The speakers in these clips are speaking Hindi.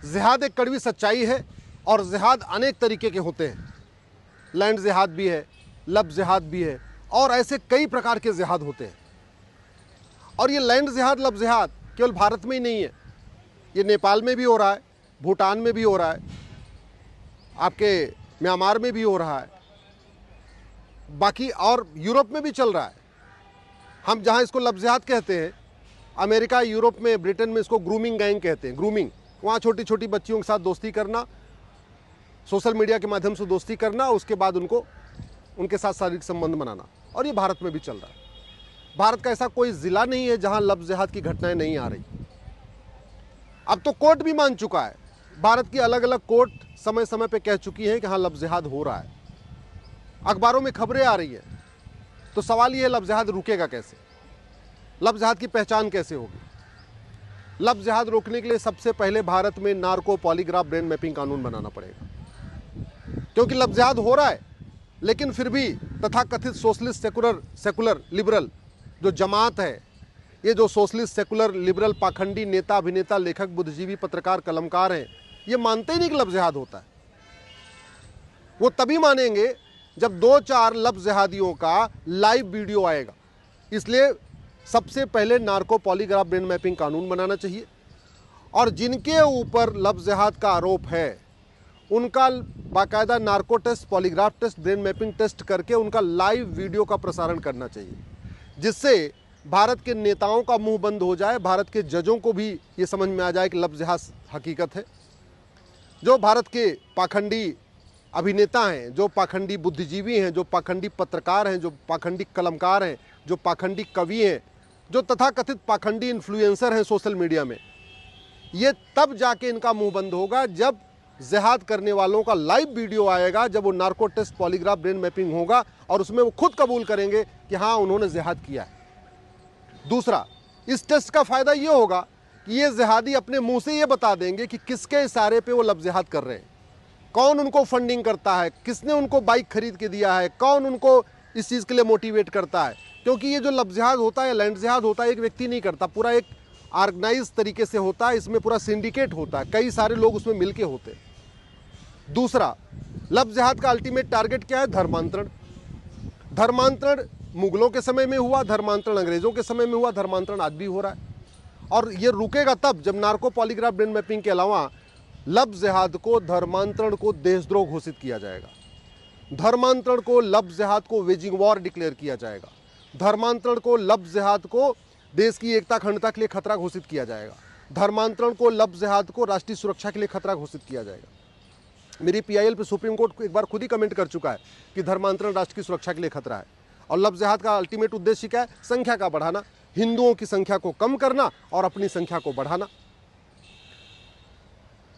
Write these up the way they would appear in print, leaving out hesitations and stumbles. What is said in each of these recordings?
जिहाद एक कड़वी सच्चाई है और जिहाद अनेक तरीके के होते हैं। लैंड जिहाद भी है, लब जिहाद भी है और ऐसे कई प्रकार के जिहाद होते हैं। और ये लैंड जिहाद, लब जिहाद केवल भारत में ही नहीं है, ये नेपाल में भी हो रहा है, भूटान में भी हो रहा है, आपके म्यांमार में भी हो रहा है, बाकी और यूरोप में भी चल रहा है। हम जहाँ इसको लब जिहाद कहते हैं, अमेरिका, यूरोप में, ब्रिटेन में इसको ग्रूमिंग गैंग कहते हैं। ग्रूमिंग, वहाँ छोटी छोटी बच्चियों के साथ दोस्ती करना, सोशल मीडिया के माध्यम से दोस्ती करना, उसके बाद उनके साथ शारीरिक संबंध बनाना, और ये भारत में भी चल रहा है। भारत का ऐसा कोई ज़िला नहीं है जहाँ लब जिहाद की घटनाएं नहीं आ रही। अब तो कोर्ट भी मान चुका है, भारत की अलग अलग कोर्ट समय समय पे कह चुकी हैं कि हाँ लब जिहाद हो रहा है, अखबारों में खबरें आ रही हैं। तो सवाल ये है, लब जिहाद रुकेगा कैसे? लब जिहाद की पहचान कैसे होगी? लब जिहाद रोकने के लिए सबसे पहले भारत में नार्को पॉलीग्राफ ब्रेन मैपिंग कानून बनाना पड़ेगा, क्योंकि लब जिहाद हो रहा है लेकिन फिर भी तथाकथित सोशलिस्ट सेकुलर लिबरल जो जमात है, ये जो सोशलिस्ट सेकुलर लिबरल पाखंडी नेता, अभिनेता, लेखक, बुद्धिजीवी, पत्रकार, कलमकार हैं, ये मानते ही नहीं कि लब जिहाद होता है। वो तभी मानेंगे जब 2-4 लब जिहादियों का लाइव वीडियो आएगा। इसलिए सबसे पहले नार्को पॉलीग्राफ ब्रेन मैपिंग कानून बनाना चाहिए और जिनके ऊपर लब जिहाद का आरोप है उनका बाकायदा narco test, polygraph test, brain mapping test करके उनका लाइव वीडियो का प्रसारण करना चाहिए, जिससे भारत के नेताओं का मुंह बंद हो जाए, भारत के जजों को भी ये समझ में आ जाए कि लब जिहाद हकीकत है। जो भारत के पाखंडी अभिनेता हैं, जो पाखंडी बुद्धिजीवी हैं, जो पाखंडी पत्रकार हैं, जो पाखंडी कलमकार हैं, जो पाखंडी कवि हैं, जो तथाकथित पाखंडी इन्फ्लुएंसर हैं सोशल मीडिया में, ये तब जाके इनका मुंह बंद होगा जब जिहाद करने वालों का लाइव वीडियो आएगा, जब वो narco test, polygraph brain mapping होगा और उसमें वो खुद कबूल करेंगे कि हाँ उन्होंने जिहाद किया है। दूसरा, इस टेस्ट का फायदा ये होगा कि ये जिहादी अपने मुंह से ये बता देंगे कि किसके इशारे पे वो लब जिहाद कर रहे हैं, कौन उनको फंडिंग करता है, किसने उनको बाइक खरीद के दिया है, कौन उनको इस चीज़ के लिए मोटिवेट करता है। क्योंकि ये जो लब जिहाद होता है, लैंड जिहाद होता है, एक व्यक्ति नहीं करता, पूरा एक ऑर्गेनाइज तरीके से होता है, इसमें पूरा सिंडिकेट होता है, कई सारे लोग उसमें मिलके होते हैं। दूसरा, लब जिहाद का अल्टीमेट टारगेट क्या है? धर्मांतरण। धर्मांतरण मुगलों के समय में हुआ, धर्मांतरण अंग्रेजों के समय में हुआ, धर्मांतरण आज भी हो रहा है। और ये रुकेगा तब जब नार्को पॉलीग्राफ ब्रेन मैपिंग के अलावा लब जिहाद को, धर्मांतरण को देशद्रोह घोषित किया जाएगा, धर्मांतरण को, लब जिहाद को वेजिंग वॉर डिक्लेयर किया जाएगा, धर्मांतरण को, लब जिहाद को देश की एकता अखंडता के लिए खतरा घोषित किया जाएगा, धर्मांतरण को, लब जिहाद को राष्ट्रीय सुरक्षा के लिए खतरा घोषित किया जाएगा। मेरी PIL पे सुप्रीम कोर्ट एक बार खुद ही कमेंट कर चुका है कि धर्मांतरण राष्ट्र की सुरक्षा के लिए खतरा है। और लब जिहाद का अल्टीमेट उद्देश्य क्या है? संख्या का बढ़ाना, हिंदुओं की संख्या को कम करना और अपनी संख्या को बढ़ाना।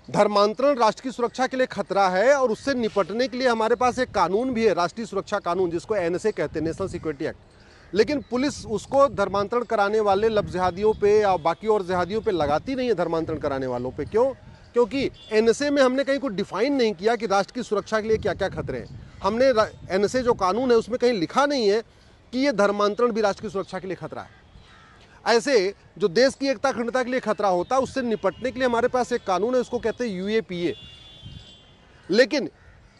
धर्मांतरण राष्ट्र की सुरक्षा के लिए खतरा है और उससे निपटने के लिए हमारे पास एक कानून भी है, राष्ट्रीय सुरक्षा कानून, जिसको NSA कहते हैं, नेशनल सिक्योरिटी एक्ट। लेकिन पुलिस उसको धर्मांतरण कराने वाले लब जिहादियों पे या बाकी और जिहादियों पे लगाती नहीं है, धर्मांतरण कराने वालों पे। क्यों? क्योंकि NSA में हमने कहीं कुछ डिफाइन नहीं किया कि राष्ट्र की सुरक्षा के लिए क्या क्या खतरे हैं। हमने NSA जो कानून है उसमें कहीं लिखा नहीं है कि ये धर्मांतरण भी राष्ट्र की सुरक्षा के लिए खतरा है। ऐसे जो देश की एकता अखंडता के लिए खतरा होता है, उससे निपटने के लिए हमारे पास एक कानून है, उसको कहते हैं UAPA। लेकिन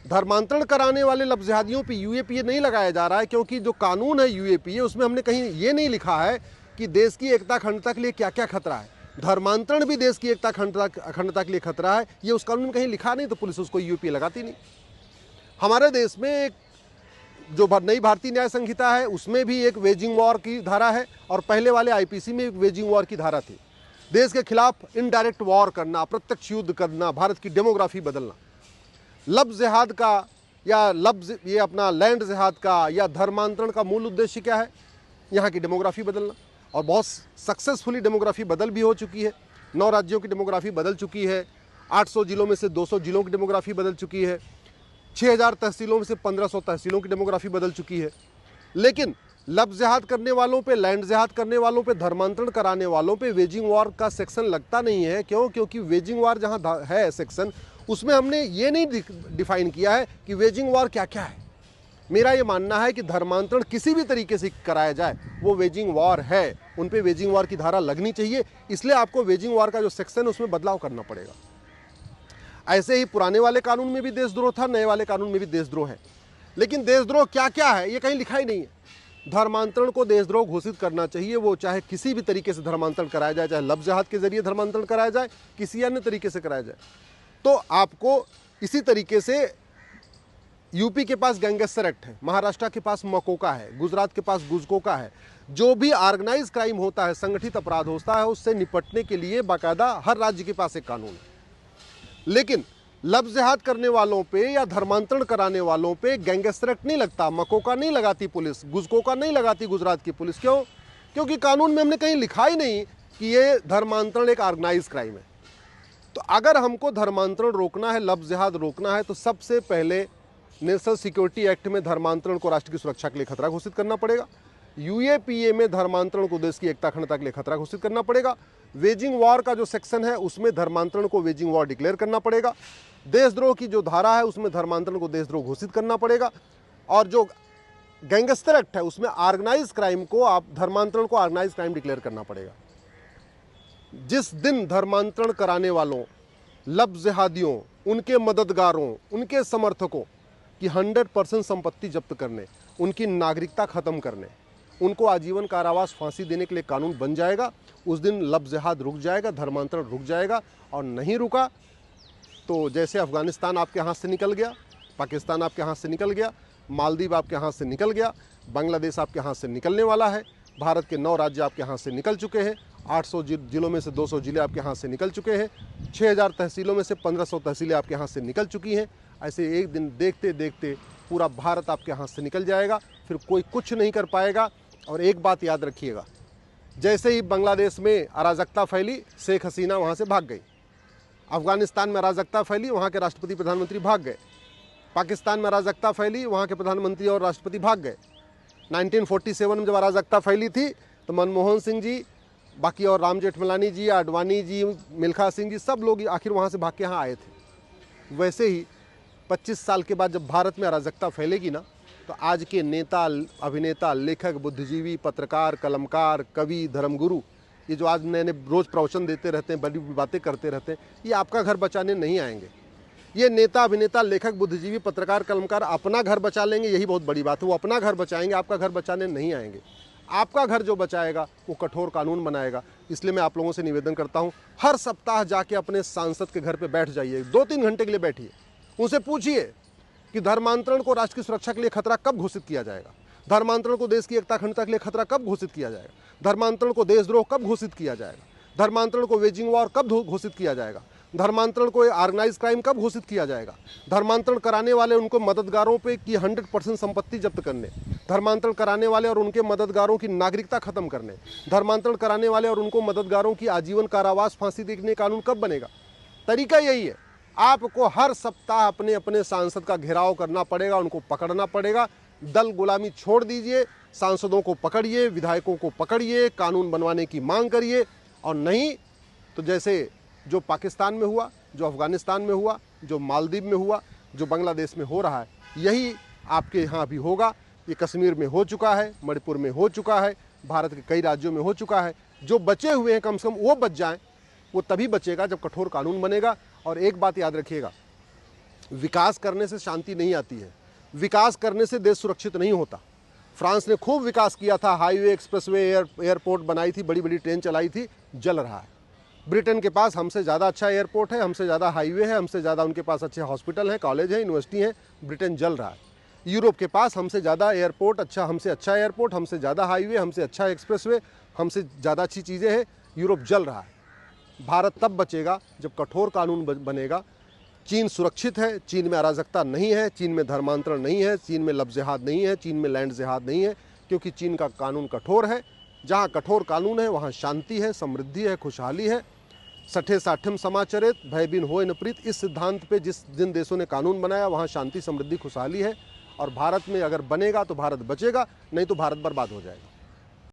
धर्मांतरण कराने वाले लब जिहादियों पे UAPA नहीं लगाया जा रहा है, क्योंकि जो कानून है UAPA, उसमें हमने कहीं ये नहीं लिखा है कि देश की एकता अखंडता के लिए क्या क्या खतरा है। धर्मांतरण भी देश की एकता अखंडता के लिए खतरा है, ये उस कानून में कहीं लिखा नहीं, तो पुलिस उसको UAPA लगाती नहीं। हमारे देश में एक जो नई भारतीय न्याय संहिता है उसमें भी एक वेजिंग वॉर की धारा है और पहले वाले IPC में एक वेजिंग वॉर की धारा थी। देश के खिलाफ इनडायरेक्ट वॉर करना, प्रत्यक्ष युद्ध करना, भारत की डेमोग्राफी बदलना। लब जिहाद का या ये अपना लैंड जिहाद का या धर्मांतरण का मूल उद्देश्य क्या है? यहाँ की डेमोग्राफी बदलना। और बहुत सक्सेसफुली डेमोग्राफी बदल भी हो चुकी है। 9 राज्यों की डेमोग्राफी बदल चुकी है, 800 जिलों में से 200 जिलों की डेमोग्राफी बदल चुकी है, 6000 तहसीलों में से 1500 तहसीलों की डेमोग्राफी बदल चुकी है। लेकिन लब जिहाद करने वालों पे, लैंड जिहाद करने वालों पे, धर्मांतरण कराने वालों पे वेजिंग वॉर का सेक्शन लगता नहीं है। क्यों? क्योंकि वेजिंग वॉर जहाँ है सेक्शन, उसमें हमने ये नहीं डिफाइन किया है कि वेजिंग वॉर क्या क्या है। मेरा ये मानना है कि धर्मांतरण किसी भी तरीके से कराया जाए वो वेजिंग वॉर है, उन पे वेजिंग वॉर की धारा लगनी चाहिए। इसलिए आपको वेजिंग वॉर का जो सेक्शन है उसमें बदलाव करना पड़ेगा। ऐसे ही पुराने वाले कानून में भी देशद्रोह था, नए वाले कानून में भी देशद्रोह है। लेकिन देशद्रोह क्या क्या है ये कहीं लिखा ही नहीं है। धर्मांतरण को देशद्रोह घोषित करना चाहिए, वो चाहे किसी भी तरीके से धर्मांतरण कराया जाए, चाहे लफ्ज़ जिहाद के जरिए धर्मांतरण कराया जाए, किसी अन्य तरीके से कराया जाए। तो आपको इसी तरीके से यूपी के पास गैंगस्टर एक्ट है, महाराष्ट्र के पास मकोका है, गुजरात के पास गुजकोका है। जो भी ऑर्गेनाइज क्राइम होता है, संगठित अपराध होता है, उससे निपटने के लिए बाकायदा हर राज्य के पास एक कानून है। लेकिन लफ्ज़ जिहाद करने वालों पे या धर्मांतरण कराने वालों पे गैंगस्टर एक्ट नहीं लगता, मकोका नहीं लगाती पुलिस, गुजकोका नहीं लगाती गुजरात की पुलिस। क्यों? क्योंकि कानून में हमने कहीं लिखा ही नहीं कि ये धर्मांतरण एक ऑर्गेनाइज क्राइम है। तो अगर हमको धर्मांतरण रोकना है, लफ्ज़ जिहाद रोकना है, तो सबसे पहले नेशनल सिक्योरिटी एक्ट में धर्मांतरण को राष्ट्र की सुरक्षा के लिए खतरा घोषित करना पड़ेगा। यूएपीए में धर्मांतरण को देश की एकता अखंडता के लिए खतरा घोषित करना पड़ेगा। वेजिंग वॉर का जो सेक्शन है उसमें धर्मांतरण को वेजिंग वॉर डिक्लेयर करना पड़ेगा। देशद्रोह की जो धारा है उसमें धर्मांतरण को देशद्रोह घोषित करना पड़ेगा। और जो गैंगस्टर एक्ट है उसमें ऑर्गेनाइज क्राइम को, आप धर्मांतरण को ऑर्गेनाइज क्राइम डिक्लेयर करना पड़ेगा। जिस दिन धर्मांतरण कराने वालों, लफ्ज़ जिहादियों, उनके मददगारों, उनके समर्थकों की 100% संपत्ति जब्त करने, उनकी नागरिकता खत्म करने, उनको आजीवन कारावास, फांसी देने के लिए कानून बन जाएगा, उस दिन लफ्ज़ जिहाद रुक जाएगा, धर्मांतरण रुक जाएगा। और नहीं रुका तो जैसे अफगानिस्तान आपके हाथ से निकल गया, पाकिस्तान आपके हाथ से निकल गया, मालदीव आपके हाथ से निकल गया, बांग्लादेश आपके हाथ से निकलने वाला है, भारत के 9 राज्य आपके हाथ से निकल चुके हैं, 800 जिलों में से 200 जिले आपके हाथ से निकल चुके हैं, 6000 तहसीलों में से 1500 तहसीलें आपके हाथ से निकल चुकी हैं। ऐसे एक दिन देखते देखते पूरा भारत आपके हाथ से निकल जाएगा, फिर कोई कुछ नहीं कर पाएगा। और एक बात याद रखिएगा, जैसे ही बांग्लादेश में अराजकता फैली, शेख हसीना वहाँ से भाग गई। अफगानिस्तान में अराजकता फैली, वहाँ के राष्ट्रपति प्रधानमंत्री भाग गए। पाकिस्तान में अराजकता फैली, वहाँ के प्रधानमंत्री और राष्ट्रपति भाग गए। 1947 में जब अराजकता फैली थी तो मनमोहन सिंह जी, बाकी और राम जेठमलानी जी, आडवाणी जी, मिल्खा सिंह जी, सब लोग आखिर वहाँ से भाग के यहाँ आए थे। वैसे ही 25 साल के बाद जब भारत में अराजकता फैलेगी ना, तो आज के नेता, अभिनेता, लेखक, बुद्धिजीवी, पत्रकार, कलमकार, कवि, धर्मगुरु, ये जो आज नए नए रोज़ प्रवचन देते रहते हैं, बड़ी बातें करते रहते हैं, ये आपका घर बचाने नहीं आएंगे। ये नेता, अभिनेता, लेखक, बुद्धिजीवी, पत्रकार, कलमकार अपना घर बचा लेंगे, यही बहुत बड़ी बात है। वो अपना घर बचाएंगे, आपका घर बचाने नहीं आएंगे। आपका घर जो बचाएगा वो कठोर कानून बनाएगा। इसलिए मैं आप लोगों से निवेदन करता हूँ, हर सप्ताह जाके अपने सांसद के घर पे बैठ जाइए, 2-3 घंटे के लिए बैठिए, उनसे पूछिए कि धर्मांतरण को राष्ट्र की सुरक्षा के लिए खतरा कब घोषित किया जाएगा, धर्मांतरण को देश की एकता अखंडता के लिए खतरा कब घोषित किया जाएगा, धर्मांतरण को देशद्रोह कब घोषित किया जाएगा, धर्मांतरण को वेजिंग वॉर कब घोषित किया जाएगा, धर्मांतरण को ऑर्गेनाइज क्राइम कब घोषित किया जाएगा, धर्मांतरण कराने वाले उनको मददगारों पे की 100% संपत्ति जब्त करने, धर्मांतरण कराने वाले और उनके मददगारों की नागरिकता खत्म करने, धर्मांतरण कराने वाले और उनको मददगारों की आजीवन कारावास, फांसी देने कानून कब बनेगा। तरीका यही है, आपको हर सप्ताह अपने अपने सांसद का घेराव करना पड़ेगा, उनको पकड़ना पड़ेगा। दल गुलामी छोड़ दीजिए, सांसदों को पकड़िए, विधायकों को पकड़िए, कानून बनवाने की मांग करिए। और नहीं तो जैसे जो पाकिस्तान में हुआ, जो अफगानिस्तान में हुआ, जो मालदीव में हुआ, जो बांग्लादेश में हो रहा है, यही आपके यहाँ भी होगा। ये कश्मीर में हो चुका है, मणिपुर में हो चुका है, भारत के कई राज्यों में हो चुका है। जो बचे हुए हैं कम से कम वो बच जाएं। वो तभी बचेगा जब कठोर कानून बनेगा। और एक बात याद रखिएगा, विकास करने से शांति नहीं आती है, विकास करने से देश सुरक्षित नहीं होता। फ्रांस ने खूब विकास किया था, हाईवे, एक्सप्रेसवे, एयरपोर्ट बनाई थी, बड़ी बड़ी ट्रेन चलाई थी, जल रहा है। ब्रिटेन के पास हमसे ज़्यादा अच्छा एयरपोर्ट है, हमसे ज़्यादा हाईवे है, हमसे ज़्यादा उनके पास अच्छे हॉस्पिटल हैं, कॉलेज हैं, यूनिवर्सिटी हैं, ब्रिटेन जल रहा है। यूरोप के पास हमसे ज़्यादा एयरपोर्ट, हमसे अच्छा एयरपोर्ट, हमसे ज़्यादा हाईवे, हमसे अच्छा एक्सप्रेसवे, हमसे ज़्यादा अच्छी चीज़ें हैं, यूरोप जल रहा है। भारत तब बचेगा जब कठोर कानून बनेगा। चीन सुरक्षित है, चीन में अराजकता नहीं है, चीन में धर्मांतरण नहीं है, चीन में लफ्ज़ जिहाद नहीं है, चीन में लैंड जिहाद नहीं है, क्योंकि चीन का कानून कठोर है। जहाँ कठोर कानून है वहाँ शांति है, समृद्धि है, खुशहाली है। सठे साठम समाचरित भय बिन होय न प्रीत, इस सिद्धांत पे जिन देशों ने कानून बनाया वहाँ शांति, समृद्धि, खुशहाली है। और भारत में अगर बनेगा तो भारत बचेगा, नहीं तो भारत बर्बाद हो जाएगा।